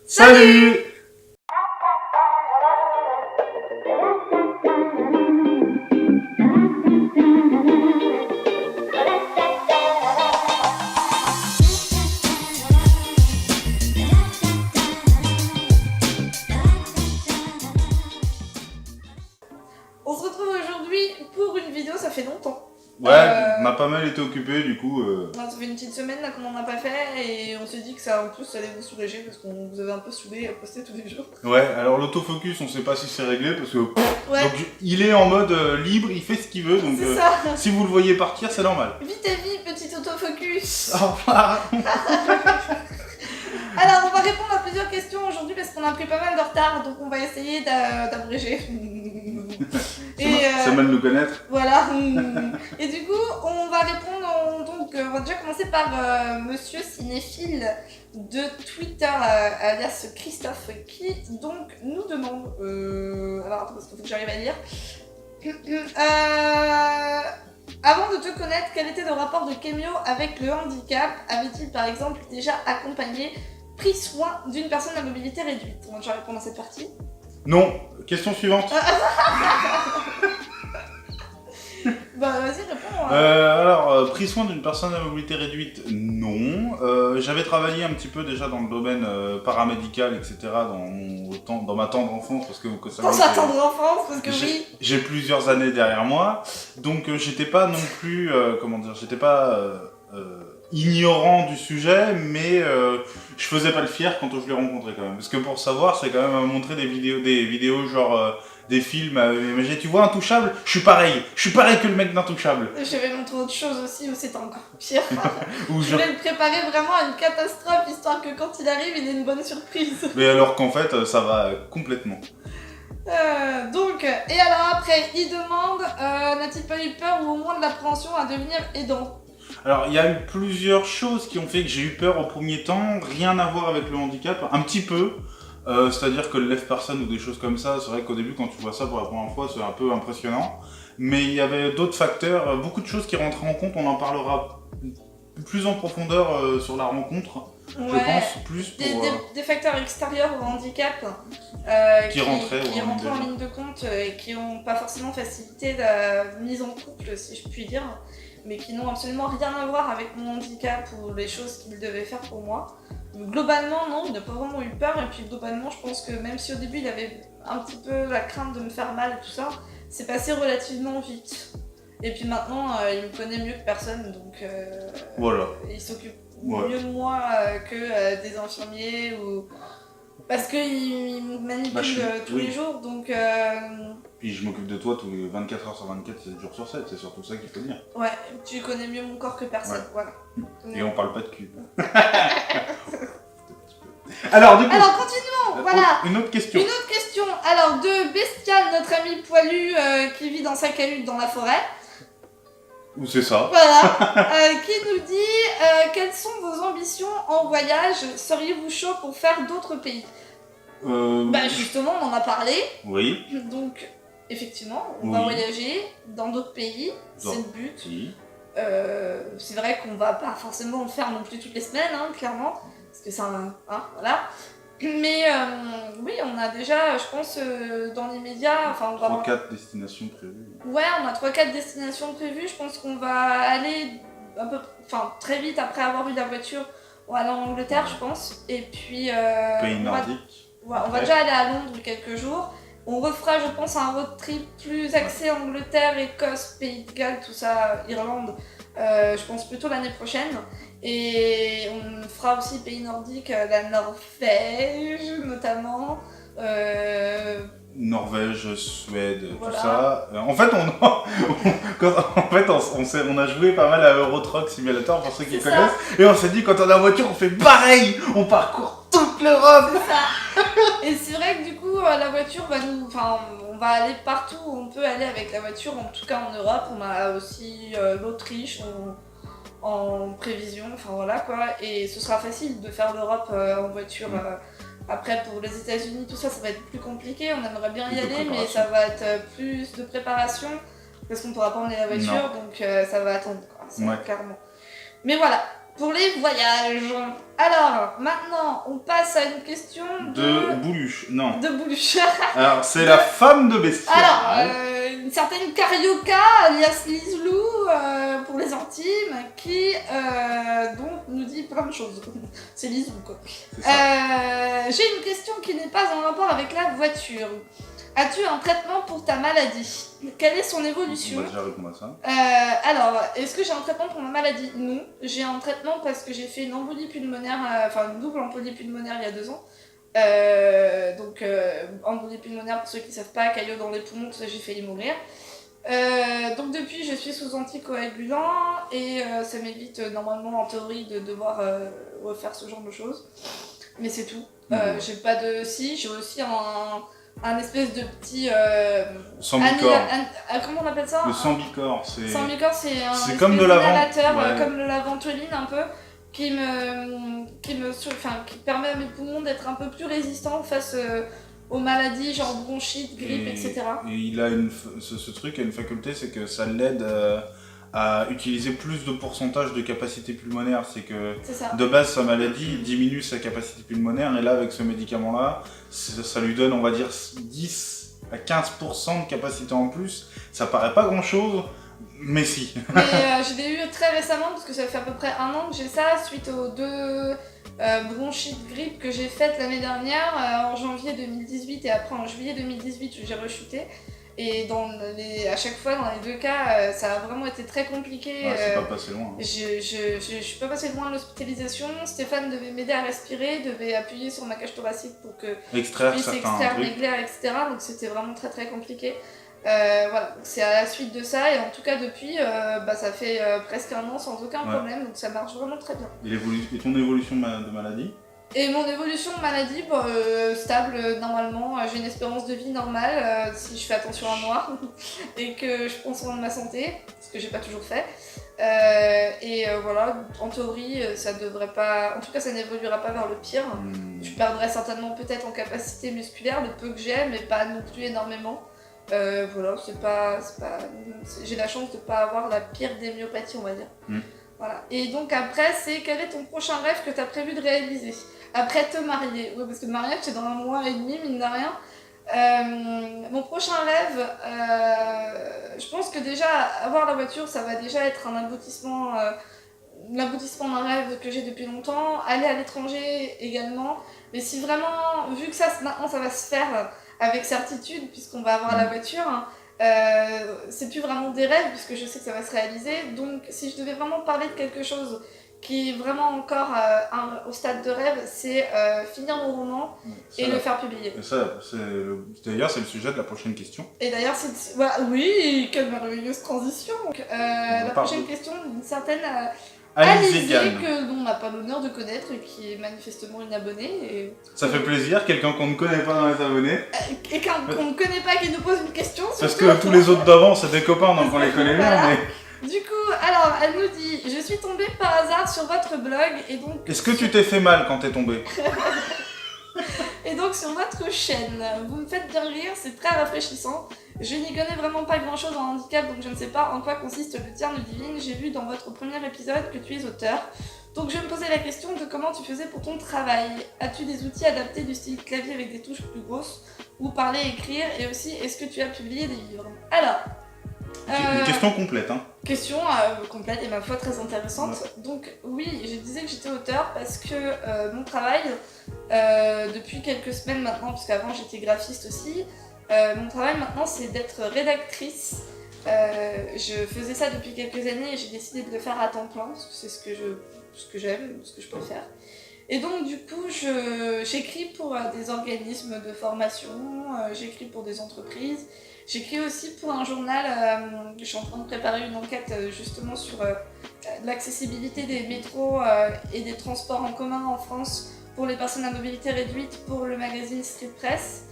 Salut! On se retrouve aujourd'hui pour une vidéo, ça fait longtemps. Ouais, on a pas mal été occupé du coup. Ça fait une petite semaine là qu'on n'en a pas fait et on s'est dit que ça en plus ça allait vous soulager parce qu'on vous avait un peu saoulé à poster tous les jours. Ouais, alors l'autofocus, on sait pas si c'est réglé parce que Ouais, donc, il est en mode libre, il fait ce qu'il veut, donc c'est ça. si vous le voyez partir, c'est normal. Vite à vie, petit autofocus. Au revoir. Alors on va répondre à plusieurs questions aujourd'hui parce qu'on a pris pas mal de retard donc on va essayer d'abréger. C'est mal de nous connaître. Voilà. Et du coup, on va répondre. On va déjà commencer par Monsieur Cinéphile de Twitter, alias Christophe, qui donc nous demande. Alors attends, parce qu'il faut que j'arrive à lire. Avant de te connaître, quel était le rapport de Kemio avec le handicap? Avait-il par exemple déjà accompagné, pris soin d'une personne à mobilité réduite? On va déjà répondre à cette partie. Non. Question suivante. Bah vas-y, réponds. Alors, pris soin d'une personne à mobilité réduite, non. J'avais travaillé un petit peu déjà dans le domaine paramédical, etc. dans ma tendre enfance, parce que vous savez Dans sa tendre enfance, parce que oui. j'ai plusieurs années derrière moi, donc j'étais pas non plus, j'étais pas ignorant du sujet, mais je faisais pas le fier quand je l'ai rencontré quand même. Parce que pour savoir, c'est quand même montrer des vidéos genre des films, imagine, tu vois Intouchable, je suis pareil que le mec d'Intouchable. Je vais montrer autre chose aussi où c'est encore pire. Ou Je vais le préparer vraiment à une catastrophe, histoire que quand il arrive, il ait une bonne surprise. Mais alors qu'en fait, ça va complètement. Et alors après, il demande, n'a-t-il pas eu peur ou au moins de l'appréhension à devenir aidant? Alors, il y a eu plusieurs choses qui ont fait que j'ai eu peur au premier temps, rien à voir avec le handicap, un petit peu. C'est-à-dire que le lève-personne ou des choses comme ça, c'est vrai qu'au début, quand tu vois ça pour la première fois, c'est un peu impressionnant. Mais il y avait d'autres facteurs, beaucoup de choses qui rentraient en compte, on en parlera plus en profondeur sur la rencontre, Ouais. je pense, plus pour... Des facteurs extérieurs au handicap qui rentraient en ligne de compte et qui n'ont pas forcément facilité la mise en couple, si je puis dire, mais qui n'ont absolument rien à voir avec mon handicap ou les choses qu'il devait faire pour moi. Globalement, non, il n'a pas vraiment eu peur, et puis globalement, je pense que même si au début il avait un petit peu la crainte de me faire mal et tout ça, c'est passé relativement vite. Et puis maintenant, il me connaît mieux que personne, donc voilà. Il s'occupe mieux de moi que des infirmiers, ou... parce qu'il me manipule tous les jours, donc... Puis je m'occupe de toi tous les 24 heures sur 24, 7 jours sur 7, c'est surtout ça qu'il faut dire. Ouais, tu connais mieux mon corps que personne, ouais. Voilà. Et on parle pas de cul. Alors du coup... Alors continuons, voilà. Une autre question. Alors de Bestial, notre ami poilu qui vit dans sa cahute dans la forêt. Ou c'est ça. Voilà. Qui nous dit quelles sont vos ambitions en voyage? Seriez-vous chaud pour faire d'autres pays? Bah justement, on en a parlé. Oui. Donc, effectivement, on va voyager dans d'autres pays, c'est le but. Oui. C'est vrai qu'on va pas forcément le faire non plus toutes les semaines, hein, clairement, parce que c'est voilà. Mais oui, on a déjà, je pense, dans l'immédiat, enfin on va... 3-4 destinations prévues. Ouais, on a 3-4 destinations prévues, je pense qu'on va aller très vite après avoir eu la voiture, on va aller en Angleterre, je pense, et puis... Pays nordique. On va déjà aller à Londres quelques jours. On refera, je pense, un road trip plus axé Angleterre, Écosse, Pays de Galles, tout ça, Irlande, je pense plutôt l'année prochaine. Et on fera aussi pays nordiques, la Norvège notamment. Norvège, Suède, voilà. Tout ça. En fait, on a joué pas mal à Euro Truck Simulator pour ceux qui connaissent. Et on s'est dit, quand on est en voiture, on fait pareil. On parcourt toute l'Europe. C'est ça. Et c'est vrai que du coup, la voiture va nous... Enfin, on va aller partout où on peut aller avec la voiture, en tout cas en Europe. On a aussi l'Autriche en prévision, enfin voilà quoi. Et ce sera facile de faire l'Europe en voiture. Après, pour les États-Unis, tout ça, ça va être plus compliqué. On aimerait bien y aller, mais ça va être plus de préparation parce qu'on ne pourra pas emmener la voiture, donc ça va attendre, quoi, clairement. Mais voilà, pour les voyages. Alors, maintenant, on passe à une question De Bouluche, non. de Bouluche. Alors, c'est la femme de Bestial. Alors, une certaine Carioca, alias Lislou, pour les intimes, qui donc nous dit plein de choses. C'est Lislou, quoi. C'est ça. J'ai une question qui n'est pas en rapport avec la voiture. As-tu un traitement pour ta maladie? Quelle est son évolution? On va déjà répondre à ça. Alors, est-ce que j'ai un traitement pour ma maladie? Non. J'ai un traitement parce que j'ai fait une embolie pulmonaire, enfin une double embolie pulmonaire il y a 2 ans. Embolie pulmonaire, pour ceux qui ne savent pas, caillot dans les poumons, tout ça, j'ai failli mourir. Donc depuis, je suis sous anticoagulants et ça m'évite normalement en théorie de devoir refaire ce genre de choses. Mais c'est tout. J'ai pas de... Si, j'ai aussi un espèce de petit... Sambicor. comment on appelle ça? Le Sambicor, c'est... Sambicor, c'est un c'est comme de l'avant. inhalateur, comme de la ventoline un peu, qui permet à mes poumons d'être un peu plus résistants face aux maladies genre bronchite, grippe, etc. Et il a ce truc a une faculté, c'est que ça l'aide à utiliser plus de pourcentage de capacité pulmonaire. C'est que de base, sa maladie diminue sa capacité pulmonaire, et là, avec ce médicament-là, ça lui donne, on va dire, 10 à 15% de capacité en plus. Ça paraît pas grand-chose, mais si. Mais je l'ai eu très récemment, parce que ça fait à peu près 1 an que j'ai ça, suite aux 2 bronchites grippe que j'ai faites l'année dernière, en janvier 2018 et après en juillet 2018 où j'ai rechuté. Et à chaque fois, dans les 2 cas, ça a vraiment été très compliqué. C'est pas passé loin. Je suis pas passé loin de l'hospitalisation. Stéphane devait m'aider à respirer, devait appuyer sur ma cage thoracique pour que je puisse extraire mes glaires, etc. Donc c'était vraiment très très compliqué. Voilà, c'est à la suite de ça, et en tout cas depuis, ça fait presque 1 an sans aucun problème, donc ça marche vraiment très bien. Et ton évolution de maladie? Et mon évolution de maladie, stable normalement, j'ai une espérance de vie normale si je fais attention à moi et que je prends soin de ma santé, ce que j'ai pas toujours fait. Voilà, en théorie, ça devrait pas, en tout cas ça n'évoluera pas vers le pire. Je perdrai certainement peut-être en capacité musculaire, le peu que j'ai, mais pas non plus énormément. Voilà, j'ai la chance de pas avoir la pire des myopathies, on va dire. Voilà. Et donc après, c'est quel est ton prochain rêve que tu as prévu de réaliser après te marier? Oui, parce que le mariage c'est dans 1 mois et demi, mine de rien. Mon prochain rêve, je pense que déjà avoir la voiture, ça va déjà être l'aboutissement d'un rêve que j'ai depuis longtemps. Aller à l'étranger également, mais si vraiment, vu que maintenant ça va se faire avec certitude, puisqu'on va avoir la voiture, c'est plus vraiment des rêves, puisque je sais que ça va se réaliser. Donc si je devais vraiment parler de quelque chose qui est vraiment encore au stade de rêve, c'est finir mon roman et le faire publier. D'ailleurs, c'est le sujet de la prochaine question. Et d'ailleurs, oui, quelle merveilleuse transition. Donc, la prochaine question d'une certaine Alizé, que l'on n'a pas l'honneur de connaître et qui est manifestement une abonnée. Ça fait plaisir, quelqu'un qu'on ne connaît pas dans les abonnés. Et qu'on ne connaît pas qui nous pose une question. Parce que tous les autres d'avant, c'est des copains, donc on les connaît bien. Mais... Du coup, alors, elle nous dit « Je suis tombée par hasard sur votre blog et donc... » Est-ce que tu t'es fait mal quand t'es tombée? Et donc sur votre chaîne, vous me faites bien rire, c'est très rafraîchissant. Je n'y connais vraiment pas grand chose en handicap, donc je ne sais pas en quoi consiste le Tierno Divine. J'ai vu dans votre premier épisode que tu es auteur. Donc je me posais la question de comment tu faisais pour ton travail. As-tu des outils adaptés du style clavier avec des touches plus grosses, ou parler, écrire, et aussi est-ce que tu as publié des livres? Alors... Une question complète, hein. Question complète et ma foi très intéressante. Ouais. Donc oui, je disais que j'étais auteur parce que mon travail, depuis quelques semaines maintenant, parce qu'avant j'étais graphiste aussi, mon travail maintenant c'est d'être rédactrice. Je faisais ça depuis quelques années et j'ai décidé de le faire à temps plein, parce que c'est ce que j'aime, ce que je peux faire. Et donc du coup, j'écris pour des organismes de formation, j'écris pour des entreprises. J'écris aussi pour un journal, je suis en train de préparer une enquête justement sur l'accessibilité des métros et des transports en commun en France pour les personnes à mobilité réduite pour le magazine Street Press.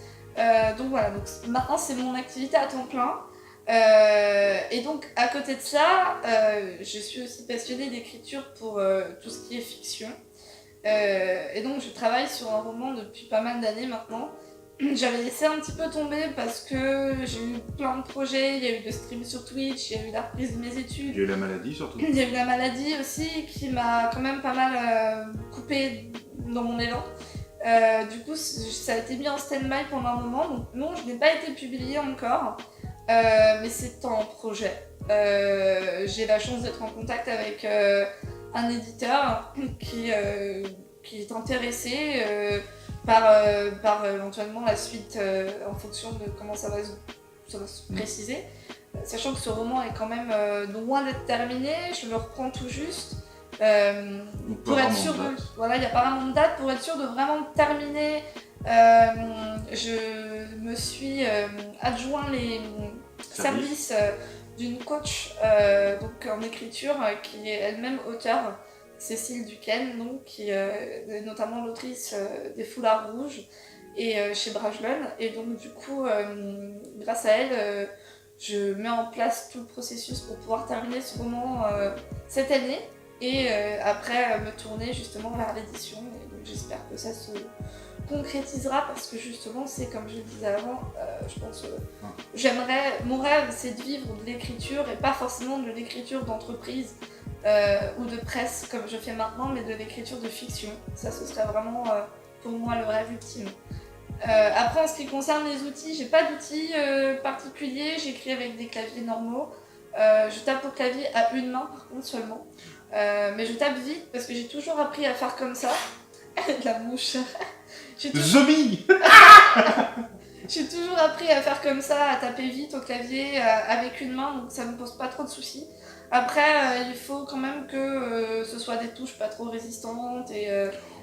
Donc voilà, donc maintenant c'est mon activité à temps plein. Et donc à côté de ça, je suis aussi passionnée d'écriture pour tout ce qui est fiction. Et donc je travaille sur un roman depuis pas mal d'années maintenant. j'avais laissé un petit peu tomber parce que j'ai eu plein de projets, il y a eu le stream sur Twitch, il y a eu la reprise de mes études. Il y a eu la maladie surtout. Il y a eu la maladie aussi qui m'a quand même pas mal coupé dans mon élan. Du coup, ça a été mis en stand-by pendant un moment. Donc non, je n'ai pas été publiée encore, mais c'est en projet. J'ai la chance d'être en contact avec un éditeur qui est intéressé par éventuellement la suite en fonction de comment ça va se préciser. Sachant que ce roman est quand même loin d'être terminé, je le reprends tout juste. Pour être sûr de... Voilà, il n'y a pas vraiment de date. Pour être sûr de vraiment terminer, je me suis adjoint les services d'une coach donc en écriture qui est elle-même auteure, Cécile Duquesne, donc, qui est notamment l'autrice des Foulards Rouges et chez Brajlon. Et donc du coup, grâce à elle, je mets en place tout le processus pour pouvoir terminer ce roman cette année et après me tourner justement vers l'édition. Et donc j'espère que ça se concrétisera parce que justement c'est comme je le disais avant, je pense mon rêve c'est de vivre de l'écriture et pas forcément de l'écriture d'entreprise ou de presse comme je fais maintenant, mais de l'écriture de fiction. Ça ce serait vraiment pour moi le rêve ultime. Après en ce qui concerne les outils, j'ai pas d'outils particuliers, j'écris avec des claviers normaux. Je tape au clavier à une main par contre seulement, mais je tape vite parce que j'ai toujours appris à faire comme ça. La mouche. Zombie. J'ai toujours appris à faire comme ça, à taper vite au clavier avec une main, donc ça me pose pas trop de soucis. Après, il faut quand même que ce soit des touches pas trop résistantes et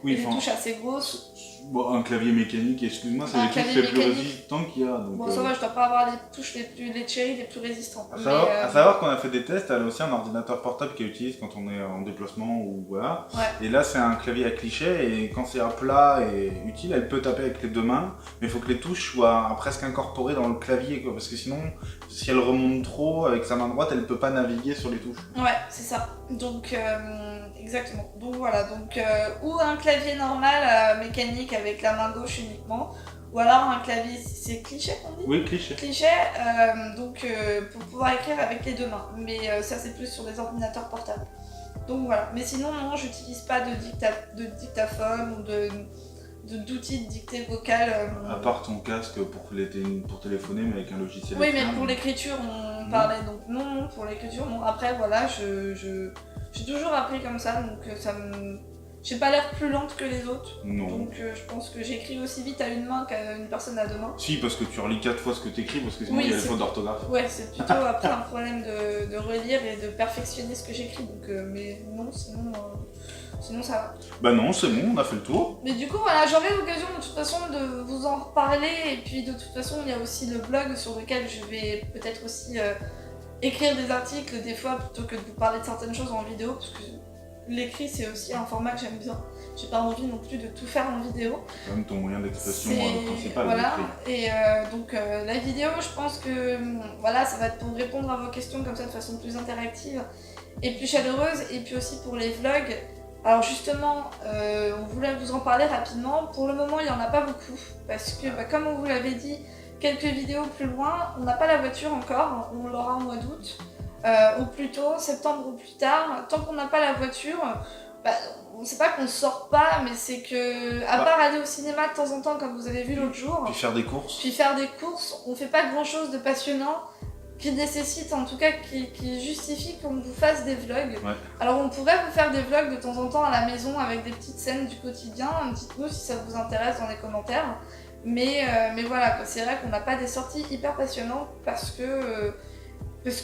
des touches assez grosses. Bon, un clavier mécanique, excuse-moi, c'est les touches les plus résistantes qu'il y a. Donc, bon, ça va, je dois pas avoir les touches les cherry les plus résistantes. À savoir qu'on a fait des tests, elle a aussi un ordinateur portable qu'elle utilise quand on est en déplacement ou voilà. Ouais. Et là, c'est un clavier à clichés et quand c'est à plat et utile, elle peut taper avec les deux mains, mais il faut que les touches soient presque incorporées dans le clavier, quoi, parce que sinon, si elle remonte trop avec sa main droite, elle peut pas naviguer sur les touches. Ouais, c'est ça. Donc, exactement. Donc voilà, ou un clavier normal mécanique avec la main gauche uniquement, ou alors un clavier, c'est cliché qu'on dit ? Oui, cliché. Cliché, pour pouvoir écrire avec les deux mains. Mais ça, c'est plus sur des ordinateurs portables. Donc voilà. Mais sinon, non, j'utilise pas de dictaphone ou d'outils de dictée vocale. À part ton casque pour téléphoner, mais avec un logiciel. Oui, mais pour l'écriture, on parlait. Donc non, pour l'écriture, non. Après, voilà, j'ai toujours appris comme ça, donc ça me... J'ai pas l'air plus lente que les autres. Non. Donc je pense que j'écris aussi vite à une main qu'à une personne à deux mains. Si, parce que tu relis 4 fois ce que t'écris, parce que sinon il y a les fautes d'orthographe. Ouais, c'est plutôt après un problème de relire et de perfectionner ce que j'écris. Donc, mais non, sinon ça va. Bah non, c'est bon, on a fait le tour. Mais du coup, voilà, j'aurai l'occasion de toute façon de vous en reparler. Et puis de toute façon, il y a aussi le blog sur lequel je vais peut-être aussi écrire des articles des fois plutôt que de vous parler de certaines choses en vidéo. Parce que l'écrit, c'est aussi un format que j'aime bien. J'ai pas envie non plus de tout faire en vidéo. C'est quand même ton moyen d'expression principal. Voilà, et donc la vidéo, je pense que voilà, ça va être pour répondre à vos questions comme ça de façon plus interactive et plus chaleureuse. Et puis aussi pour les vlogs. Alors justement, on voulait vous en parler rapidement. Pour le moment, il n'y en a pas beaucoup. Parce que, comme on vous l'avait dit, quelques vidéos plus loin, on n'a pas la voiture encore. On l'aura au mois d'août. Au plus tôt, septembre ou plus tard. Tant qu'on n'a pas la voiture, c'est pas qu'on sort pas, mais c'est que, à part aller au cinéma de temps en temps, comme vous avez vu l'autre jour, puis faire des courses, on fait pas grand chose de passionnant qui nécessite, en tout cas, qui justifie qu'on vous fasse des vlogs. Ouais. Alors on pourrait vous faire des vlogs de temps en temps à la maison avec des petites scènes du quotidien. Dites-nous si ça vous intéresse dans les commentaires. Mais voilà, c'est vrai qu'on n'a pas des sorties hyper passionnantes parce que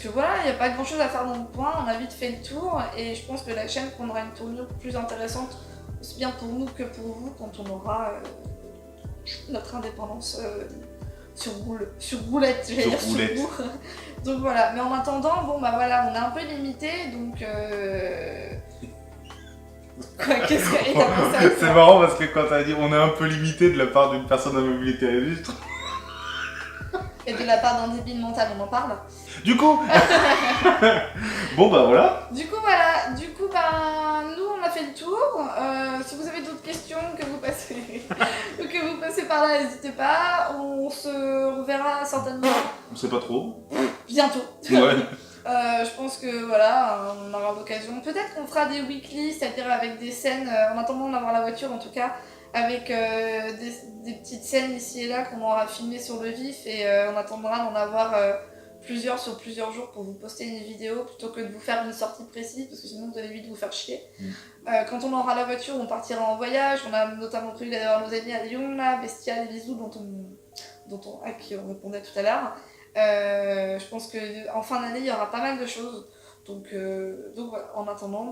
voilà, il n'y a pas grand chose à faire dans le coin, on a vite fait le tour et je pense que la chaîne prendra une tournure plus intéressante, aussi bien pour nous que pour vous, quand on aura notre indépendance sur roulette, j'allais dire sur roue. Donc voilà, mais en attendant, bon bah voilà, on est un peu limité, donc quoi, qu'est-ce que... C'est marrant parce que quand t'as dit on est un peu limité de la part d'une personne à mobilité réduite. Et de la part d'un débile mental, on en parle. Du coup bon bah voilà. Du coup nous on a fait le tour. Si vous avez d'autres questions, que vous passez par là, n'hésitez pas. On se reverra certainement On sait pas trop. bientôt. Ouais. Je pense que voilà, on aura l'occasion. Peut-être qu'on fera des weekly, c'est-à-dire avec des scènes, en attendant d'avoir la voiture en tout cas, avec des petites scènes ici et là qu'on aura filmées sur le vif et on attendra d'en avoir plusieurs sur plusieurs jours pour vous poster une vidéo plutôt que de vous faire une sortie précise parce que sinon vous allez vite vous faire chier. Quand on aura la voiture, on partira en voyage. On a notamment prévu d'aller voir nos amis à Lyon, là, Bestial et Bisous, à qui on répondait tout à l'heure. Je pense qu'en fin d'année, il y aura pas mal de choses. Donc voilà, en attendant,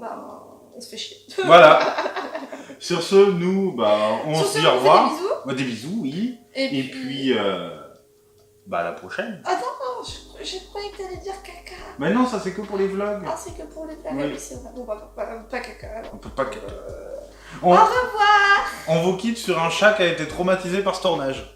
on se fait chier. Voilà. Sur ce, nous, on Sur se ce, dit au on vous fait revoir. des bisous. Des bisous, oui. Et puis à la prochaine. Attends, je croyais que t'allais dire caca. Mais non, ça c'est que pour les vlogs. Ah, c'est que pour les blagues. Oui. Oui, c'est vrai. Bon, pas caca. Alors. On peut pas caca. Au revoir. On vous quitte sur un chat qui a été traumatisé par ce tournage.